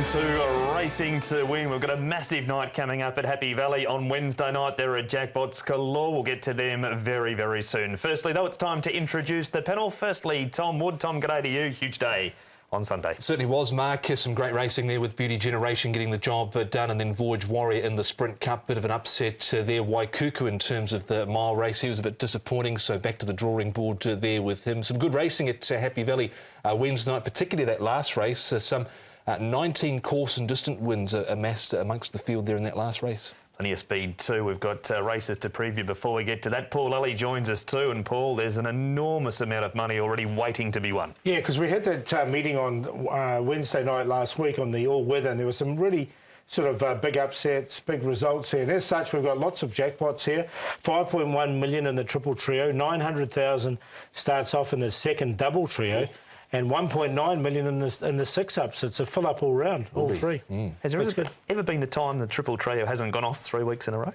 to Racing to Win. We've got a massive night coming up at Happy Valley on Wednesday night. There are jackpots galore. We'll get to them very, very soon. Firstly, though, it's time to introduce the panel. Firstly, Tom Wood. Tom, g'day to you. Huge day on Sunday. It certainly was, Mark. Some great racing there with Beauty Generation getting the job done, and then Voyage Warrior in the Sprint Cup. Bit of an upset there. Waikuku in terms of the mile race. He was a bit disappointing, so back to the drawing board there with him. Some good racing at Happy Valley Wednesday night, particularly that last race. Some 19 course and distant wins amassed amongst the field there in that last race. Plenty of speed too. We've got races to preview before we get to that. Paul Ellie joins us too. And Paul, there's an enormous amount of money already waiting to be won. Yeah, because we had that meeting on Wednesday night last week on the all-weather, and there were some really sort of big upsets, big results here. And as such, we've got lots of jackpots here. 5.1 million in the triple trio, 900,000 starts off in the second double trio, and 1.9 million in the six-ups. It's a fill-up all round, all three. Has there ever been a time the triple trio hasn't gone off 3 weeks in a row?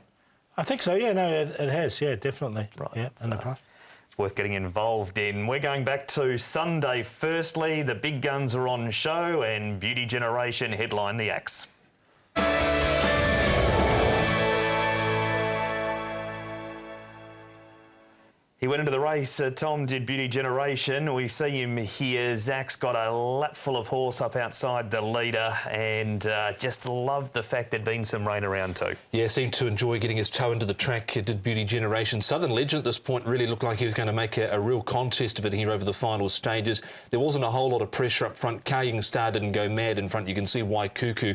I think so, yeah. No, it has, yeah, definitely. Right. Yeah, in the past. It's worth getting involved in. We're going back to Sunday firstly. The big guns are on show and Beauty Generation headline the acts. He went into the race, Tom did Beauty Generation. We see him here. Zach's got a lap full of horse up outside the leader and just loved the fact there'd been some rain around too. Yeah, seemed to enjoy getting his toe into the track. Did Beauty Generation. Southern Legend at this point really looked like he was going to make a real contest of it here over the final stages. There wasn't a whole lot of pressure up front. Kaying Star didn't go mad in front. You can see Waikuku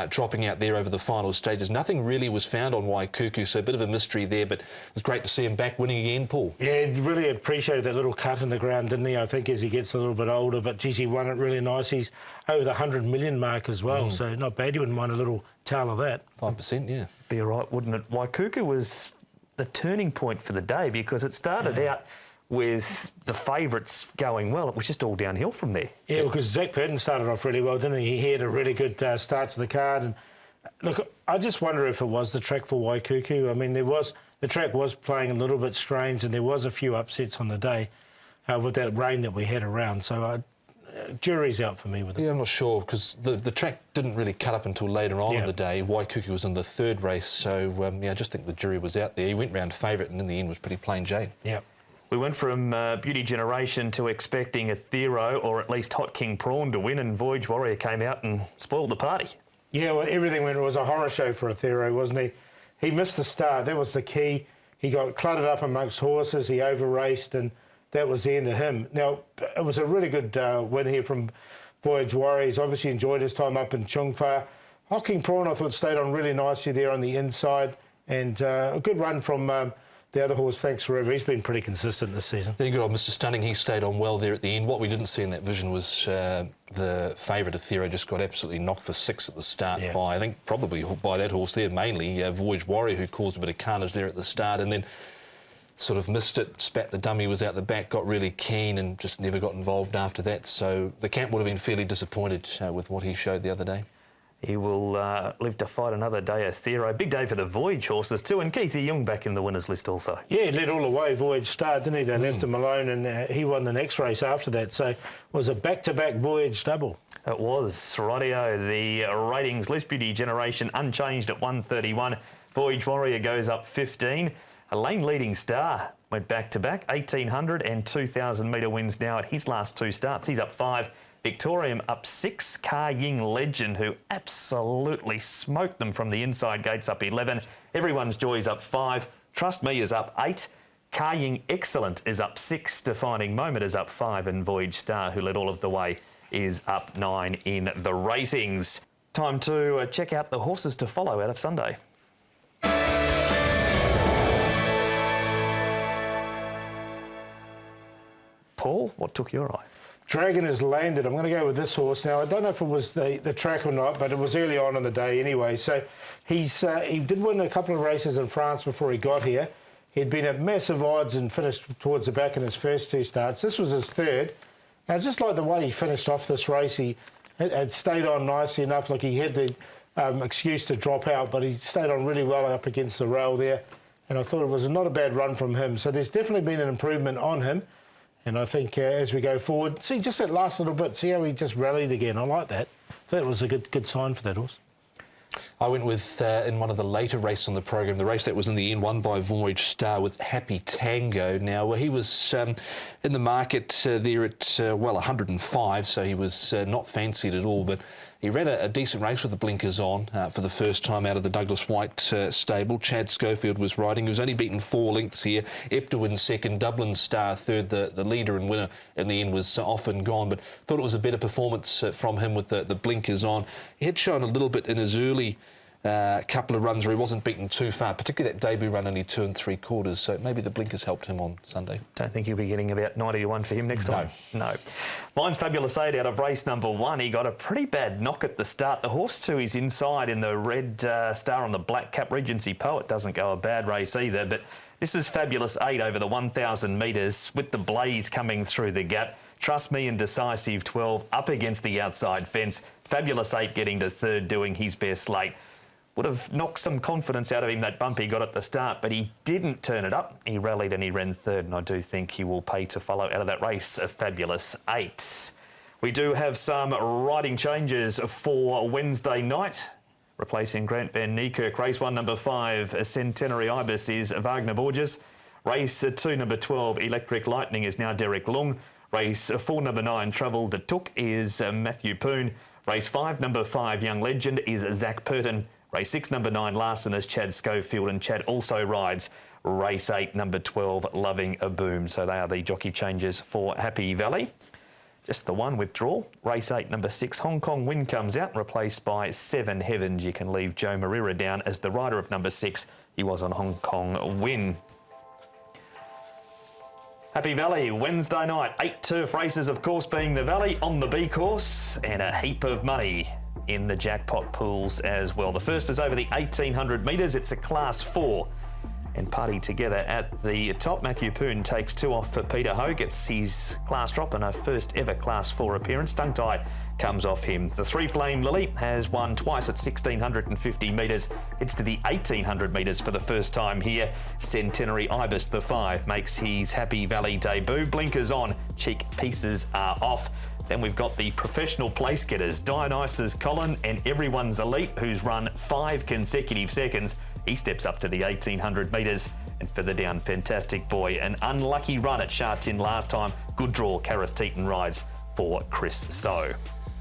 dropping out there over the final stages. Nothing really was found on Waikuku, so a bit of a mystery there, but it's great to see him back winning again, Paul. Yeah, he really appreciated that little cut in the ground, didn't he? I think as he gets a little bit older, but geez, he won it really nice. He's over the 100 million mark as well, so not bad. You wouldn't mind a little tail of that. 5%, yeah. Be all right, wouldn't it? Waikuku was the turning point for the day because it started out with the favourites going well. It was just all downhill from there. Yeah, because Zach Purton started off really well, didn't he? He had a really good start to the card. And look, I just wonder if it was the track for Waikuku. I mean, the track was playing a little bit strange, and there was a few upsets on the day with that rain that we had around. So jury's out for me with it. Yeah, I'm not sure, because the track didn't really cut up until later on in the day. Waikuku was in the third race, so I just think the jury was out there. He went round favourite, and in the end was pretty plain Jane. Yeah. We went from Beauty Generation to expecting Athero or at least Hot King Prawn to win, and Voyage Warrior came out and spoiled the party. Yeah, well, everything went. It was a horror show for Athero, wasn't he? He missed the start. That was the key. He got cluttered up amongst horses. He over-raced, and that was the end of him. Now, it was a really good win here from Voyage Warrior. He's obviously enjoyed his time up in Chungfa. Hot King Prawn, I thought, stayed on really nicely there on the inside, and a good run from the other horse, Thanks Forever. He's been pretty consistent this season. Yeah, good old Mr. Stunning. He stayed on well there at the end. What we didn't see in that vision was the favourite Athero just got absolutely knocked for 6 at the start by, I think, probably by that horse there mainly, Voyage Warrior, who caused a bit of carnage there at the start and then sort of missed it, spat the dummy, was out the back, got really keen and just never got involved after that. So the camp would have been fairly disappointed with what he showed the other day. He will live to fight another day, Athero. Big day for the Voyage horses too, and Keithy Young back in the winners list also. Yeah, he led all the way, Voyage Star, didn't he? They left him alone, and he won the next race after that. So it was a back-to-back Voyage double. It was. Rightio, the ratings list, Beauty Generation unchanged at 131. Voyage Warrior goes up 15. A lane-leading Star went back-to-back, 1,800 and 2,000 metre wins now at his last 2 starts. He's up 5. Victorium up 6. Kaying Legend, who absolutely smoked them from the inside gates, up 11. Everyone's Joy's up 5. Trust Me is up 8. Kaying Excellent is up 6. Defining Moment is up 5. And Voyage Star, who led all of the way, is up 9 in the racings. Time to check out the horses to follow out of Sunday. Paul, what took your eye? Dragon has landed. I'm going to go with this horse. Now, I don't know if it was the track or not, but it was early on in the day anyway. So he did win a couple of races in France before he got here. He'd been at massive odds and finished towards the back in his first 2 starts. This was his third. Now, just like the way he finished off this race, he had stayed on nicely enough. Like he had the excuse to drop out, but he stayed on really well up against the rail there. And I thought it was not a bad run from him. So there's definitely been an improvement on him. And I think as we go forward, see just that last little bit, see how he just rallied again. I like that. That was a good sign for that horse. I went with, in one of the later races on the program, the race that was in the end, won by Voyage Star with Happy Tango. Now, he was in the market there at, 105, so he was not fancied at all, but he ran a decent race with the blinkers on for the first time out of the Douglas White stable. Chad Schofield was riding. He was only beaten 4 lengths here. Eptowin second, Dublin Star third. The leader and winner in the end was off and gone, but thought it was a better performance from him with the blinkers on. He had shown a little bit in his early couple of runs where he wasn't beaten too far, particularly that debut run only 2 3/4, so maybe the blinkers helped him on Sunday. Don't think you'll be getting about 90 to 1 for him next time? No. Mine's Fabulous 8 out of race number 1. He got a pretty bad knock at the start. The horse to his inside in the red star on the black cap, Regency Poet, doesn't go a bad race either, but this is Fabulous 8 over the 1,000 metres with the blaze coming through the gap. Trust Me and Decisive 12 up against the outside fence. Fabulous 8 getting to third, doing his best late. Would have knocked some confidence out of him, that bump he got at the start, but he didn't turn it up. He rallied and he ran third, and I do think he will pay to follow out of that race, a Fabulous 8. We do have some riding changes for Wednesday night. Replacing Grant Van Niekerk, race 1, number 5, Centenary Ibis is Wagner Borges. Race 2, number 12, Electric Lightning is now Derek Lung. Race 4, number 9, Travel de Took is Matthew Poon. Race 5, number 5, Young Legend is Zach Purton. Race 6, number 9, Larson is Chad Schofield, and Chad also rides race 8, number 12, Loving a Boom. So they are the jockey changes for Happy Valley. Just the one withdrawal. Race 8, number 6, Hong Kong Win comes out, replaced by 7 Heavens. You can leave Joe Marira down as the rider of number 6. He was on Hong Kong Win. Happy Valley, Wednesday night, 8 turf races, of course, being the Valley on the B course, and a heap of money in the jackpot pools as well. The first is over the 1,800 metres. It's a Class 4. And Party Together at the top. Matthew Poon takes 2 off for Peter Ho, gets his class drop and a first ever Class 4 appearance. Tongue Tie comes off him. The 3 Flame Lily has won twice at 1,650 metres. It's to the 1,800 metres for the first time here. Centenary Ibis, the 5, makes his Happy Valley debut. Blinkers on, cheek pieces are off. Then we've got the professional place getters, Dionysus Colin and Everyone's Elite, who's run 5 consecutive seconds. He steps up to the 1,800 metres. And further down, Fantastic Boy, an unlucky run at Sha Tin last time. Good draw, Karis Teaton rides for Chris So.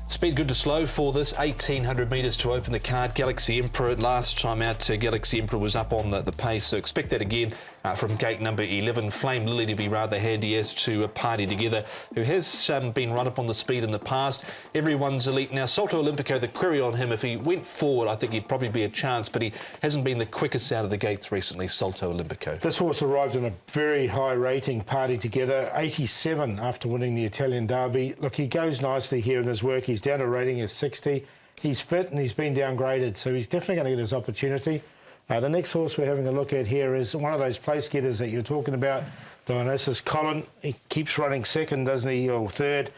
Speed good to slow for this, 1,800 metres to open the card. Galaxy Emperor, last time out, Galaxy Emperor was up on the pace, so expect that again from gate number 11. Flame Lily to be rather handy as to Party Together, who has been run up on the speed in the past. Everyone's Elite. Now, Salto Olympico, the query on him, if he went forward, I think he'd probably be a chance, but he hasn't been the quickest out of the gates recently, Salto Olympico. This horse arrived in a very high rating, Party Together, 87 after winning the Italian Derby. Look, he goes nicely here in his work. He's down to rating of 60. He's fit and he's been downgraded, so he's definitely going to get his opportunity. The next horse we're having a look at here is one of those place getters that you're talking about, Dionysus Colin. He keeps running second, doesn't he, or third.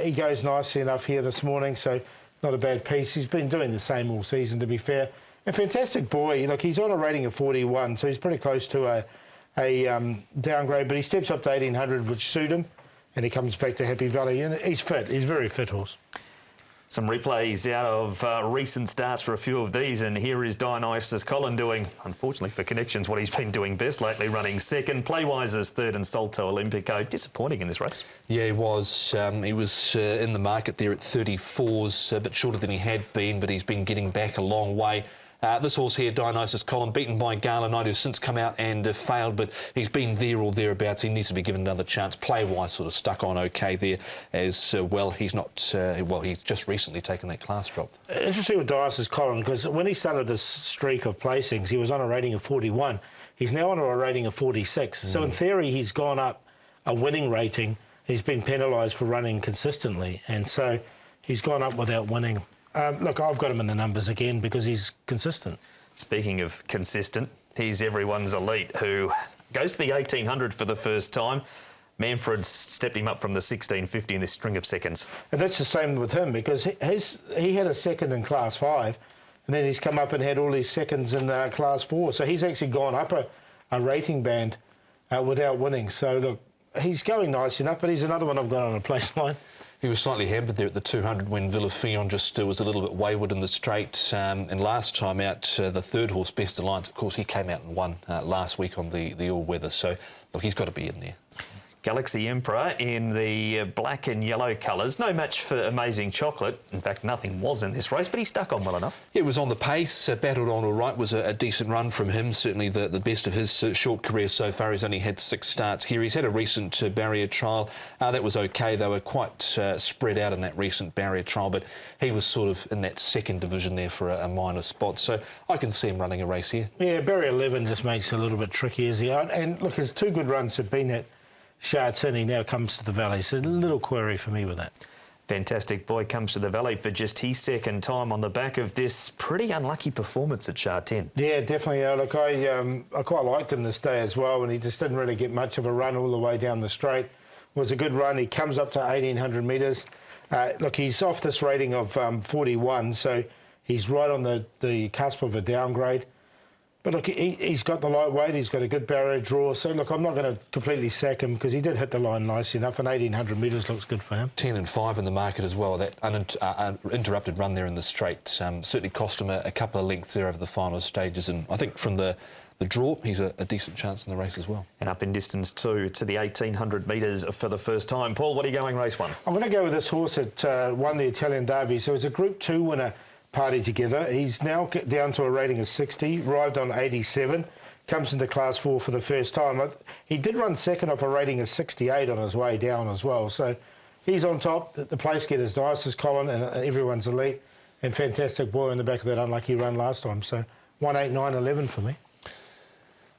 He goes nicely enough here this morning, so not a bad piece. He's been doing the same all season, to be fair. And Fantastic Boy, look, he's on a rating of 41, so he's pretty close to a downgrade, but he steps up to 1,800, which suit him, and he comes back to Happy Valley, and he's fit. He's a very fit horse. Some replays out of recent starts for a few of these, and here is Dionysus Colin doing, unfortunately for connections, what he's been doing best lately, running second. Playwiser's third and Salto Olympico. Disappointing in this race. Yeah, he was. He was in the market there at 34s, a bit shorter than he had been, but he's been getting back a long way. This horse here, Dionysus Colin, beaten by Gala Knight, who's since come out and failed, but he's been there or thereabouts. He needs to be given another chance. Play-wise sort of stuck on okay there as well. He's not, he's just recently taken that class drop. Interesting with Dionysus Colin, because when he started this streak of placings, he was on a rating of 41. He's now on a rating of 46. So in theory, he's gone up a winning rating. He's been penalised for running consistently, and so he's gone up without winning. Look, I've got him in the numbers again because he's consistent. Speaking of consistent, he's Everyone's Elite, who goes to the 1,800 for the first time. Manfred stepped him up from the 1,650 in this string of seconds. And that's the same with him, because he had a second in Class 5, and then he's come up and had all these seconds in Class 4. So he's actually gone up a rating band without winning. So, look, he's going nice enough, but he's another one I've got on a place line. He was slightly hampered there at the 200 when Villafion just was a little bit wayward in the straight. And last time out, the third horse, Best Alliance, of course, he came out and won last week on the all-weather. So, look, he's got to be in there. Galaxy Emperor in the black and yellow colours. No match for Amazing Chocolate. In fact, nothing was in this race, but he stuck on well enough. It was on the pace, battled on all right, was a decent run from him, certainly the best of his short career so far. He's only had 6 starts here. He's had a recent barrier trial. That was okay. They were quite spread out in that recent barrier trial, but he was sort of in that second division there for a minor spot. So I can see him running a race here. Yeah, barrier 11 just makes it a little bit tricky, is he? And look, his 2 good runs have been at Shard City, now comes to the Valley, so a little query for me with that. Fantastic Boy comes to the Valley for just his second time on the back of this pretty unlucky performance at Shard 10. Yeah, definitely. Look, I quite liked him this day as well, and he just didn't really get much of a run all the way down the straight. It was a good run. He comes up to 1,800 metres. Look, he's off this rating of 41, so he's right on the cusp of a downgrade. But look, he's got the lightweight, he's got a good barrier draw. So, look, I'm not going to completely sack him because he did hit the line nice enough, and 1,800 metres looks good for him. 10 and 5 in the market as well. That uninterrupted run there in the straight certainly cost him a couple of lengths there over the final stages. And I think from the draw, he's a decent chance in the race as well. And up in distance too, to the 1,800 metres for the first time. Paul, what are you going race 1? I'm going to go with this horse that won the Italian Derby. So it's a Group 2 winner. Party together. He's now down to a rating of 60, arrived on 87, comes into Class 4 for the first time. He did run second off a rating of 68 on his way down as well. So he's on top. The place getter's nice as Colin, and everyone's elite. And Fantastic Boy in the back of that unlucky run last time. So 1, 8, 9, 11 for me.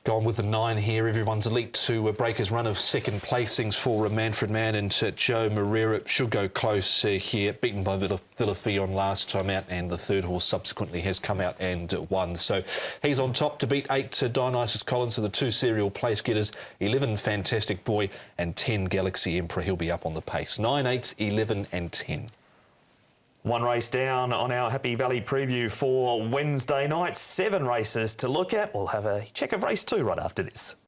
Gone with the 9 here. Everyone's elite to break his run of second placings for Manfred Mann and Joe Moreira. Should go close here, beaten by Villafion last time out, and the third horse subsequently has come out and won. So he's on top to beat 8 Dionysus Collins, so the 2 serial place getters, 11 Fantastic Boy and 10 Galaxy Emperor. He'll be up on the pace. 9, 8, 11 and 10. One race down on our Happy Valley preview for Wednesday night. 7 races to look at. We'll have a check of race 2 right after this.